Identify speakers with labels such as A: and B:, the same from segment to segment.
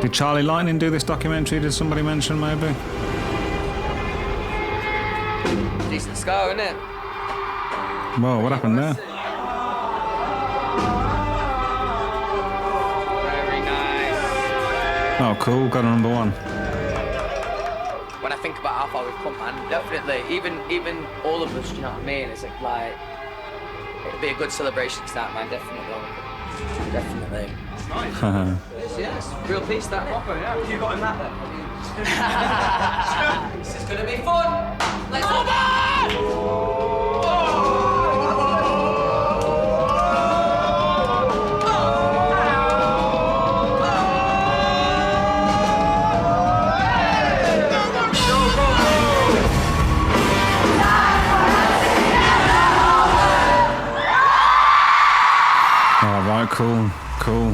A: Did Charlie Lightning do this documentary? Did somebody mention maybe?
B: Decent scar, isn't it?
A: Whoa, what happened there?
B: Very nice.
A: Oh, cool. Got a number one.
B: When I think about how far we've come, man, definitely, even all of us, do you know what I mean? It's like it'd be a good celebration to that, man, definitely. Definitely.
A: Nice.
B: Yes, real piece, that.
C: Proper, yeah. You got him that then?
B: This is gonna be fun. Let's go.
A: Right, cool.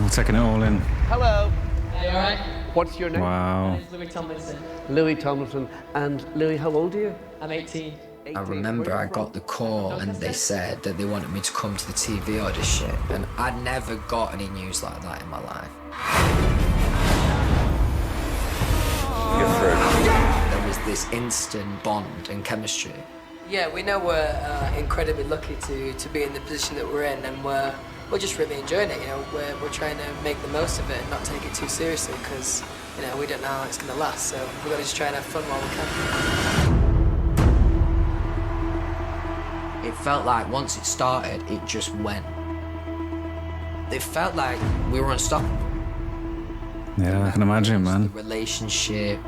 A: Taking it all in.
C: Hello.
D: Are you alright?
C: What's your name?
A: Wow.
D: My name's Louis Tomlinson.
C: Louis Tomlinson. And Louis, how old are you?
D: I'm 18.
E: I remember I got the call and they said that they wanted me to come to the TV audition, and I'd never got any news like that in my life.
C: You're through.
E: There was this instant bond and chemistry.
F: Yeah, we know we're incredibly lucky to be in the position that we're in, and we're just really enjoying it. You know, we're trying to make the most of it and not take it too seriously, because we don't know how it's going to last. So we've got to just try and have fun while we can.
E: It felt like once it started, it just went. It felt like we were unstoppable.
A: Yeah, I can imagine, man.
E: The relationship,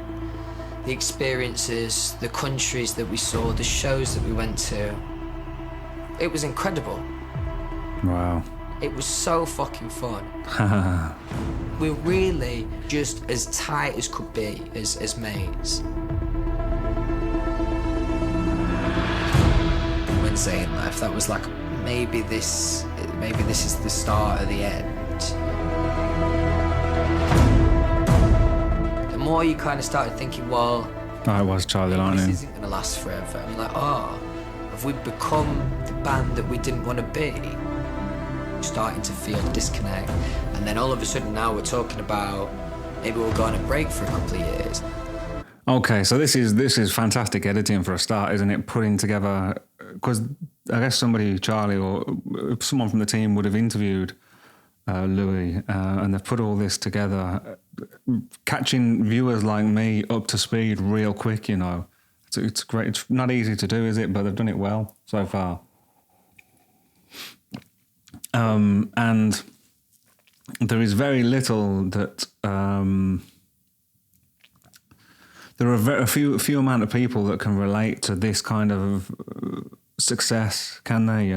E: the experiences, the countries that we saw, the shows that we went to. It was incredible.
A: Wow.
E: It was so fucking fun. We're really just as tight as could be as mates. When Zayn left, that was like, maybe this is the start of the end. The more you kind of started thinking, well,
A: Oh, it was Charlie
E: this
A: Lightning.
E: isn't gonna last forever. And you're like, oh, have we become the band that we didn't want to be? Starting to feel disconnect. And then all of a sudden now we're talking about maybe we'll go on a break for a couple of years.
A: Okay, so this is fantastic editing for a start, isn't it? Putting together, because I guess Charlie or someone from the team would have interviewed Louis, and they've put all this together, catching viewers like me up to speed real quick. It's great. It's not easy to do, is it? But they've done it well so far. And there is very little that. There are a few amount of people that can relate to this kind of success, can they?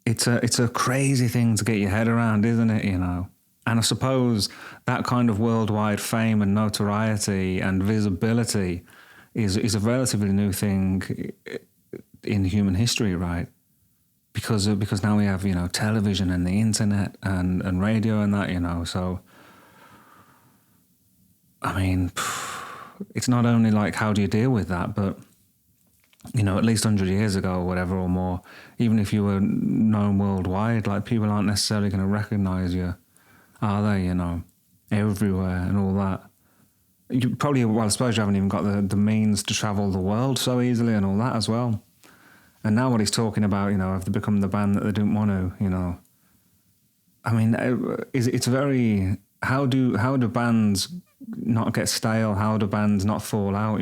A: It's a crazy thing to get your head around, isn't it? And I suppose that kind of worldwide fame and notoriety and visibility is a relatively new thing in human history, right? Because now we have television and the internet and radio and that, so. I mean, it's not only like how do you deal with that, but, at least 100 years ago or whatever or more, even if you were known worldwide, like people aren't necessarily going to recognise you, are they, everywhere and all that. You probably, I suppose you haven't even got the means to travel the world so easily and all that as well. And now what he's talking about, have they become the band that they didn't want to, I mean, it's very, how do bands not get stale? How do bands not fall out,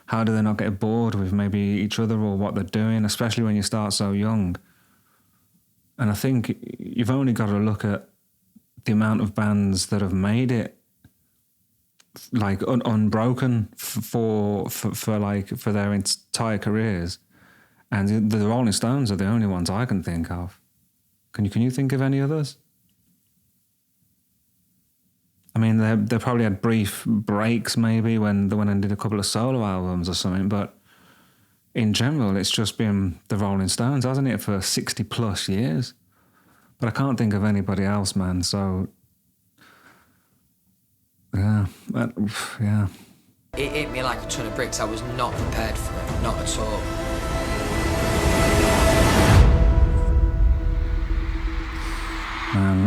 A: How do they not get bored with maybe each other or what they're doing, especially when you start so young? And I think you've only got to look at the amount of bands that have made it like unbroken for their entire careers. And the Rolling Stones are the only ones I can think of. Can you think of any others? I mean, they probably had brief breaks maybe when they did a couple of solo albums or something, but in general, it's just been the Rolling Stones, hasn't it, for 60 plus years? But I can't think of anybody else, man. So, yeah.
E: It hit me like a ton of bricks. I was not prepared for it, not at all.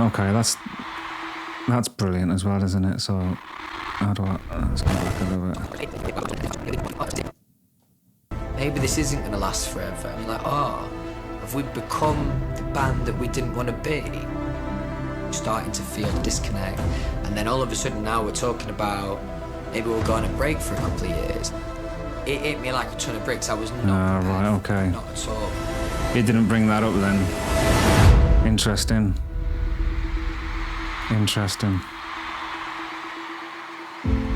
A: Okay, That's brilliant as well, isn't it? So, how do I... Let's go back a little bit.
E: Maybe this isn't going to last forever. I'm like, have we become the band that we didn't want to be? Starting to feel disconnect. And then all of a sudden now we're talking about maybe we'll go on a break for a couple of years. It hit me like a ton of bricks. I was not prepared,
A: right, okay.
E: not at all.
A: It didn't bring that up then. Interesting. Interesting.
G: Ladies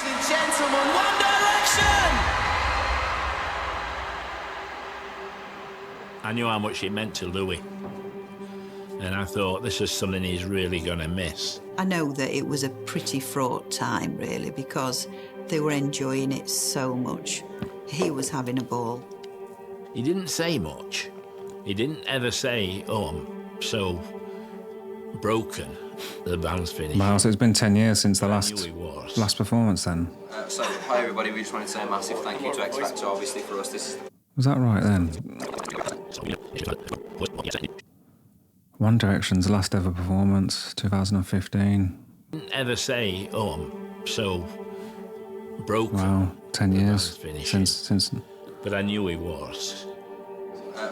G: and gentlemen, One Direction!
H: I knew how much it meant to Louis. And I thought, this is something he's really going to miss.
I: I know that it was a pretty fraught time, really, because they were enjoying it so much. He was having a ball.
H: He didn't say much. He didn't ever say, I'm so broken, the band's finished.
A: Wow, so it's been 10 years since the
H: I
A: last
H: knew he was.
A: performance then.
J: So, hi everybody, we just wanted to say a massive thank you to X Factor. Obviously for us this is...
A: Was that right then? One Direction's last ever performance, 2015.
H: Didn't ever say, I'm so broken.
A: Wow, 10
H: the
A: years
H: band's finished.
A: since.
H: But I knew he was.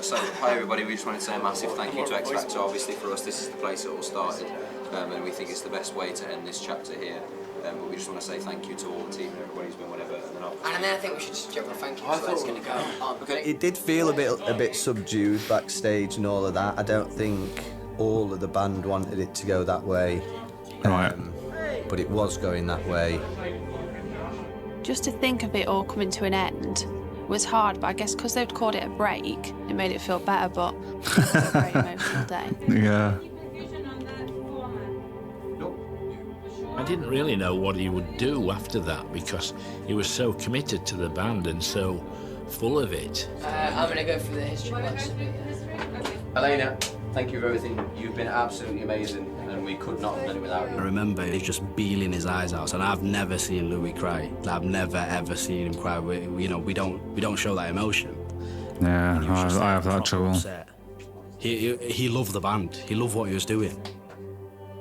J: So, hi everybody, we just wanted to say a massive thank you to X Factor. Obviously for us this is the place it all started, and we think it's the best way to end this chapter here. But we just want to say thank you to all the team and everybody who's been whatever.
F: And then I think we should just jump a thank you, so it's going to go on.
K: It did feel a bit subdued backstage and all of that. I don't think all of the band wanted it to go that way.
A: Right.
K: But it was going that way.
L: Just to think of it all coming to an end was hard, but I guess because they'd called it a break, it made it feel better, but it was a very emotional day.
A: Yeah.
H: I didn't really know what he would do after that because he was so committed to the band and so full of it.
F: I'm going to go through the history once.
J: Elena, thank you for everything. You've been absolutely amazing, and we could not have done it without you.
M: I remember he's just bealing his eyes out, and I've never seen Louis cry. I've never ever seen him cry. We don't show that emotion.
A: Yeah, I have that trouble.
M: Upset. He loved the band. He loved what he was doing,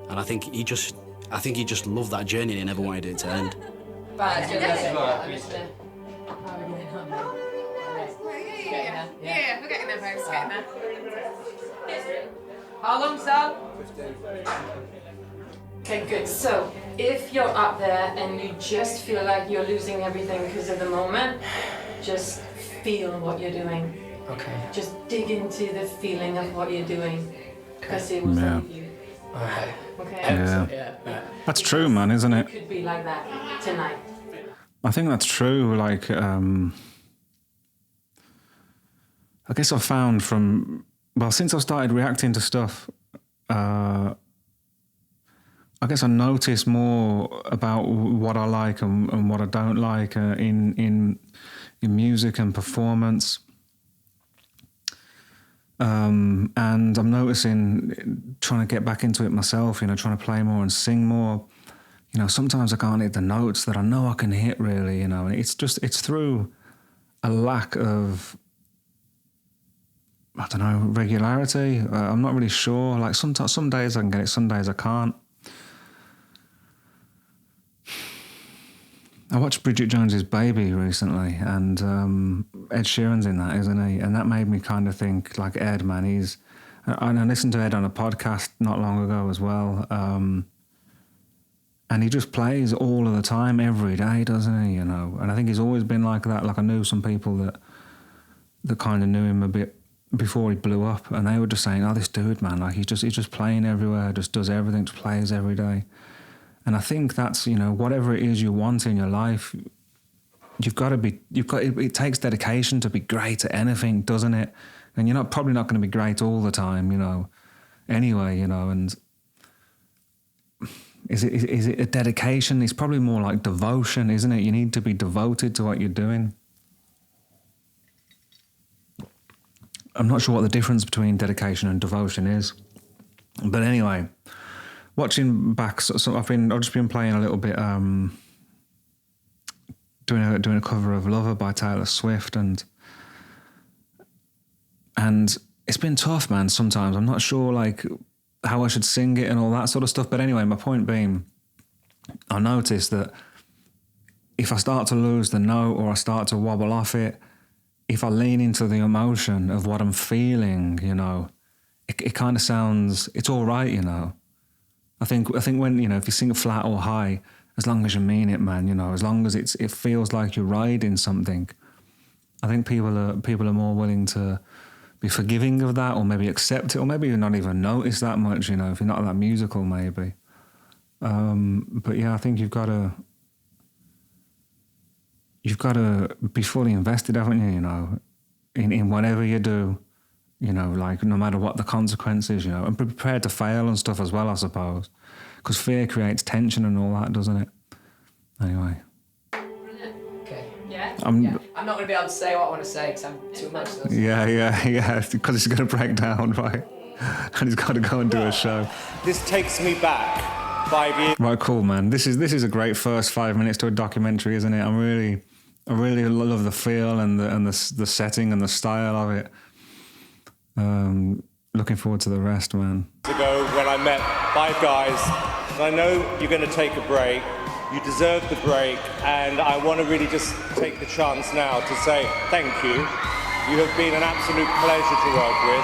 M: and I think he just loved that journey and he never wanted it to end.
N: Yeah, we're getting there, folks. Getting there. How long, Sal? 15. Okay, good. So, if you're up there and you just feel like you're losing everything because of the moment, just feel what you're doing.
F: Okay.
N: Just dig into the feeling of what you're doing, because it will save you.
F: Alright.
N: Okay.
A: Yeah. That's true, man, isn't it?
N: It could be like that tonight.
A: I think that's true. Like, I guess I've found since I started reacting to stuff, I guess I notice more about what I like and what I don't like in music and performance. And I'm noticing, trying to get back into it myself, trying to play more and sing more. Sometimes I can't hit the notes that I know I can hit really, and it's through a lack of, I don't know, regularity. I'm not really sure. Like some days I can get it, some days I can't. I watched Bridget Jones's Baby recently, and Ed Sheeran's in that, isn't he? And that made me kind of think, like, Ed, man, and I listened to Ed on a podcast not long ago as well, and he just plays all of the time, every day, doesn't he? And I think he's always been like that. Like, I knew some people that kind of knew him a bit before he blew up, and they were just saying, "Oh, this dude, man, like he's just playing everywhere, just does everything, just plays every day." And I think that's, whatever it is you want in your life, it takes dedication to be great at anything, doesn't it? And you're probably not going to be great all the time, anyway, and is it a dedication? It's probably more like devotion, isn't it? You need to be devoted to what you're doing. I'm not sure what the difference between dedication and devotion is. But anyway, watching back, so I've just been playing a little bit, doing a cover of Lover by Taylor Swift, and it's been tough, man. Sometimes I'm not sure like how I should sing it and all that sort of stuff. But anyway, my point being, I noticed that if I start to lose the note or I start to wobble off it, if I lean into the emotion of what I'm feeling, you know, it kind of sounds, it's all right, you know. I think when, you know, if you sing flat or high, as long as you mean it, man, you know, as long as it feels like you're riding something, I think people are more willing to be forgiving of that, or maybe accept it, or maybe not even notice that much, you know, if you're not that musical, maybe. But yeah, I think you've got to be fully invested, haven't you, you know, in whatever you do, you know, like no matter what the consequences, you know, and be prepared to fail and stuff as well, I suppose, because fear creates tension and all that, doesn't it? Anyway.
F: Okay.
N: Yeah?
F: I'm not going to be able to say what I want to say because I'm too emotional.
A: Yeah, because it's going to break down, right? And he's got to go and do a show.
O: This takes me back 5 years.
A: Right, cool, man. This is a great first 5 minutes to a documentary, isn't it? I really love the feel and the setting and the style of it. Looking forward to the rest, man.
O: Ago when I met 5 guys, and I know you're going to take a break. You deserve the break, and I want to really just take the chance now to say thank you. You have been an absolute pleasure to work with.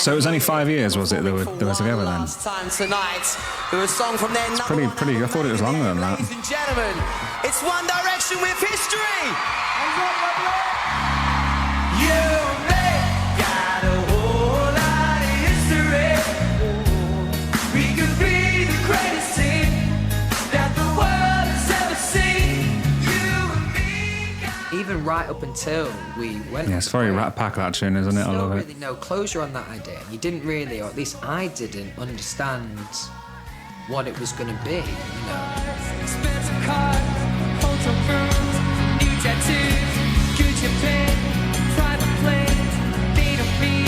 A: So it was only 5 years, was it? They were together then.
G: Last time tonight, with a song from their
A: It's pretty. I thought it was longer than that.
G: Ladies and gentlemen, it's One Direction with history. You and me got a whole lot of history. We could be the greatest team that the world has ever seen. You and me.
E: Even right up until we went.
A: Yeah, it's very Rat Pack, that tune, isn't it? I love it.
E: Really no closure on that idea. You didn't really, or at least I didn't, understand what it was going to be. You know.
G: Expensive cars, hotel rooms, new tattoos, Gucci pin, private planes. They don't mean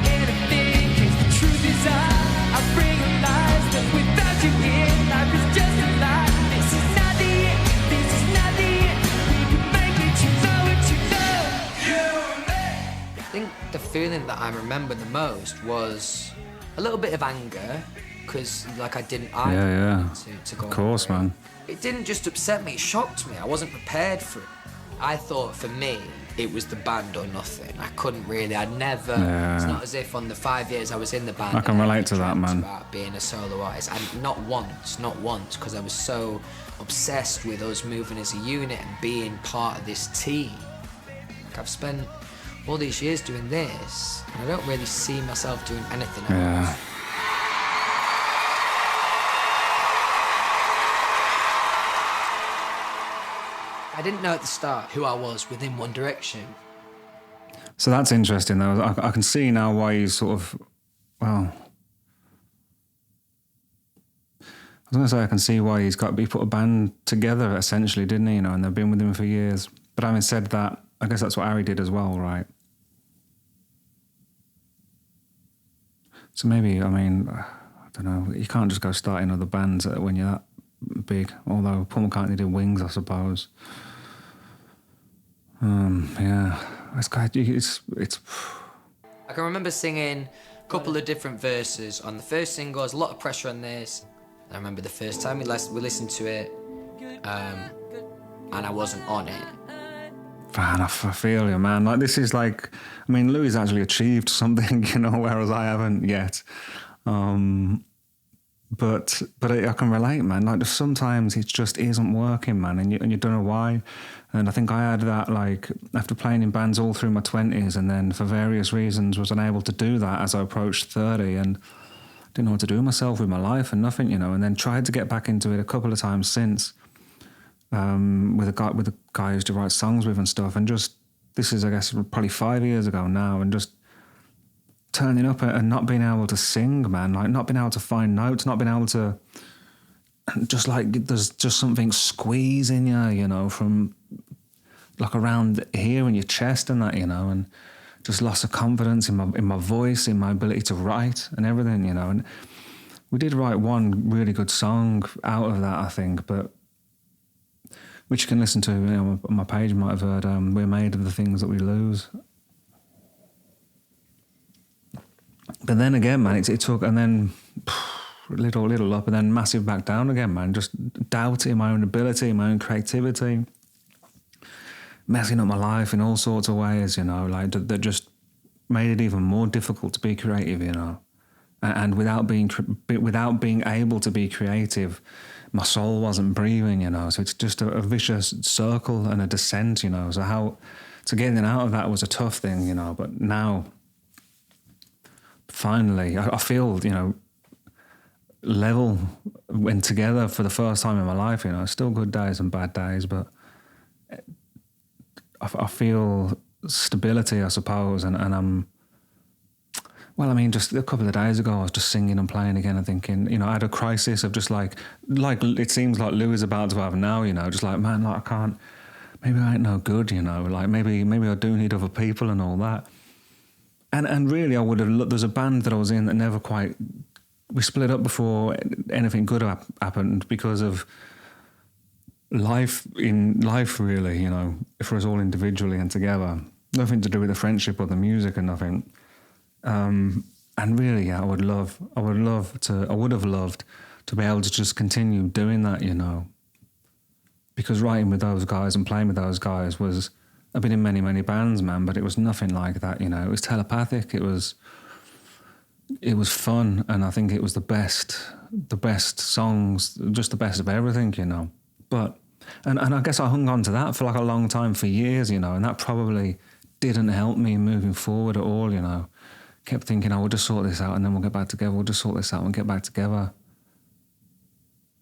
G: anything. 'Cause the truth is I realize that without you here, life is just a lie. This is not the end. This is not the end. We can make it. You know what you know. You and me.
E: I think the feeling that I remember the most was a little bit of anger, because like I didn't.
A: Yeah.
E: To go
A: Of course, man.
E: It didn't just upset me, it shocked me. I wasn't prepared for it. I thought for me, it was the band or nothing. I couldn't really, I'd never,
A: Yeah.
E: It's not as if on the 5 years I was in the band.
A: I can relate to that,
E: dreamt
A: man.
E: About being a solo artist. And not once, because I was so obsessed with us moving as a unit and being part of this team. Like I've spent all these years doing this, and I don't really see myself doing anything else.
A: Yeah.
E: I didn't know at the start who I was within One Direction.
A: So that's interesting, though. I can see now why you sort of, well, I was going to say I can see why he put a band together, essentially, didn't he? You know, and they've been with him for years. But having said that, I guess that's what Harry did as well, right? So maybe, I mean, I don't know, you can't just go starting other bands when you're that big, although Paul McCartney did Wings, I suppose. Yeah, it's.
E: I can remember singing a couple of different verses on the first single. There's a lot of pressure on this. I remember the first time we listened to it, and I wasn't on it.
A: Man, I feel you, man. Like, this is like, I mean, Louis actually achieved something, you know, whereas I haven't yet. But I can relate, man. Like, sometimes it just isn't working, man, and you don't know why. And I think I had that, like, after playing in bands all through my 20s, and then for various reasons was unable to do that as I approached 30, and didn't know what to do with myself, with my life and nothing, you know, and then tried to get back into it a couple of times since, with a guy I used to write songs with and stuff, and just, this is, I guess, probably 5 years ago now, and just turning up and not being able to sing, man, like not being able to find notes, not being able to, just like there's just something squeezing you, you know, from like around here in your chest and that, you know, and just loss of confidence in my voice, in my ability to write and everything, you know. And we did write one really good song out of that, I think, but which you can listen to, you know, on my page. You might have heard, "We're made of the things that we lose." But then again, man, it took, and then little up, and then massive back down again, man. Just doubting my own ability, my own creativity, messing up my life in all sorts of ways, you know, like that just made it even more difficult to be creative, you know. And without being able to be creative, my soul wasn't breathing, you know. So it's just a vicious circle and a descent, you know. So getting out of that was a tough thing, you know. But now, finally, I feel, you know, level and together for the first time in my life, you know. Still good days and bad days, but I feel stability, I suppose, and I'm. Well, I mean, just a couple of days ago, I was just singing and playing again and thinking, you know, I had a crisis of just like it seems like Lou is about to have now, you know, just like, man, like I can't, maybe I ain't no good, you know, like maybe I do need other people and all that. And really, I would have, there's a band that I was in that never quite, we split up before anything good happened because of life, really, you know, for us all individually and together. Nothing to do with the friendship or the music and nothing. And really, I would have loved to be able to just continue doing that, you know, because writing with those guys and playing with those guys I've been in many, many bands, man, but it was nothing like that, you know. It was telepathic. It was fun. And I think it was the best songs, just the best of everything, you know. But, and I guess I hung on to that for like a long time, for years, you know, and that probably didn't help me moving forward at all, you know. Kept thinking, we'll just sort this out and then we'll get back together. We'll just sort this out and get back together.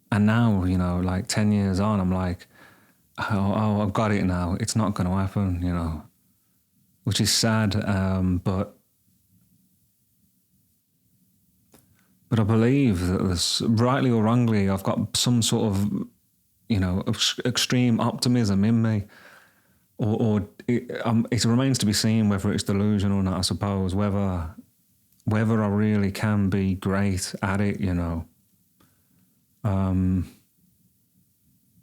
A: And now, you know, like 10 years on, I'm like, oh, I've got it now. It's not going to happen, you know, which is sad. But I believe that rightly or wrongly, I've got some sort of, you know, extreme optimism in me. Or it remains to be seen whether it's delusion or not, I suppose, whether I really can be great at it, you know.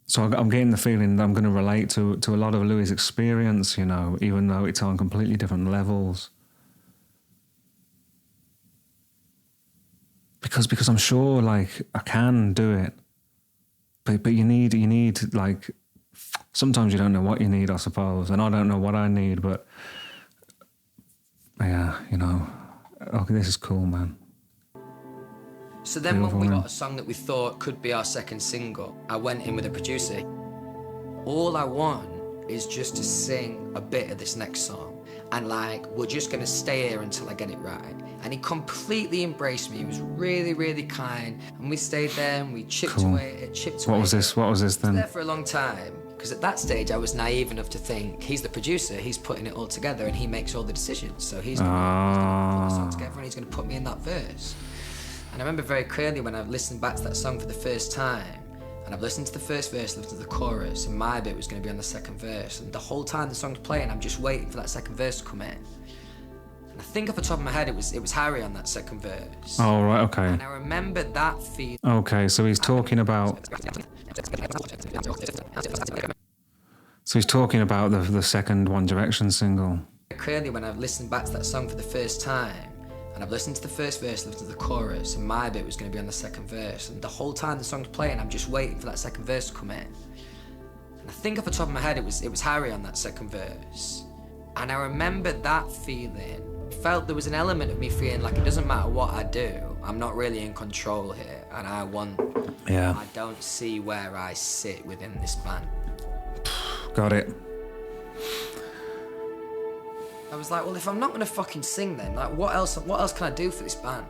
A: So I'm getting the feeling that I'm going to relate to a lot of Louis' experience, you know, even though it's on completely different levels. Because I'm sure, like, I can do it. But you need like, sometimes you don't know what you need, I suppose, and I don't know what I need, but yeah, you know, okay, this is cool, man.
E: So then when we got a song that we thought could be our second single, I went in with a producer. All I want is just to sing a bit of this next song, and like, we're just gonna stay here until I get it right. And he completely embraced me. He was really, really kind, and we stayed there and we chipped away at it,
A: What was this then?
E: I was there for a long time, because at that stage I was naive enough to think he's the producer, he's putting it all together and he makes all the decisions. So he's gonna put the song together and he's gonna put me in that verse. And I remember very clearly when I listened back to that song for the first time, and I've listened to the first verse, listened to the chorus, and my bit was gonna be on the second verse. And the whole time the song's playing, I'm just waiting for that second verse to come in. I think off the top of my head, it was Harry on that second verse.
A: Oh, right, okay.
E: And I remember that feeling.
A: Okay, so he's talking about... So he's talking about the second One Direction single.
E: Clearly, when I've listened back to that song for the first time, and I've listened to the first verse, listened to the chorus, and my bit was going to be on the second verse. And the whole time the song's playing, I'm just waiting for that second verse to come in. And I think off the top of my head, it was Harry on that second verse. And I remember that feeling. Felt there was an element of me feeling like it doesn't matter what I do, I'm not really in control here, and I don't see where I sit within this band.
A: Got it.
E: I was like, well, if I'm not gonna fucking sing then, like what else can I do for this band?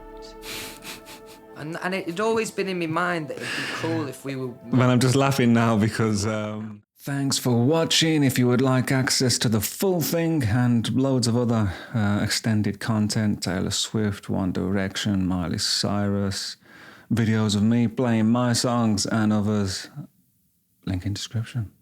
E: And it had always been in my mind that it'd be cool if we were...
A: Man, I'm just laughing now because... Thanks for watching. If you would like access to the full thing and loads of other extended content, Taylor Swift, One Direction, Miley Cyrus, videos of me playing my songs and others, link in description.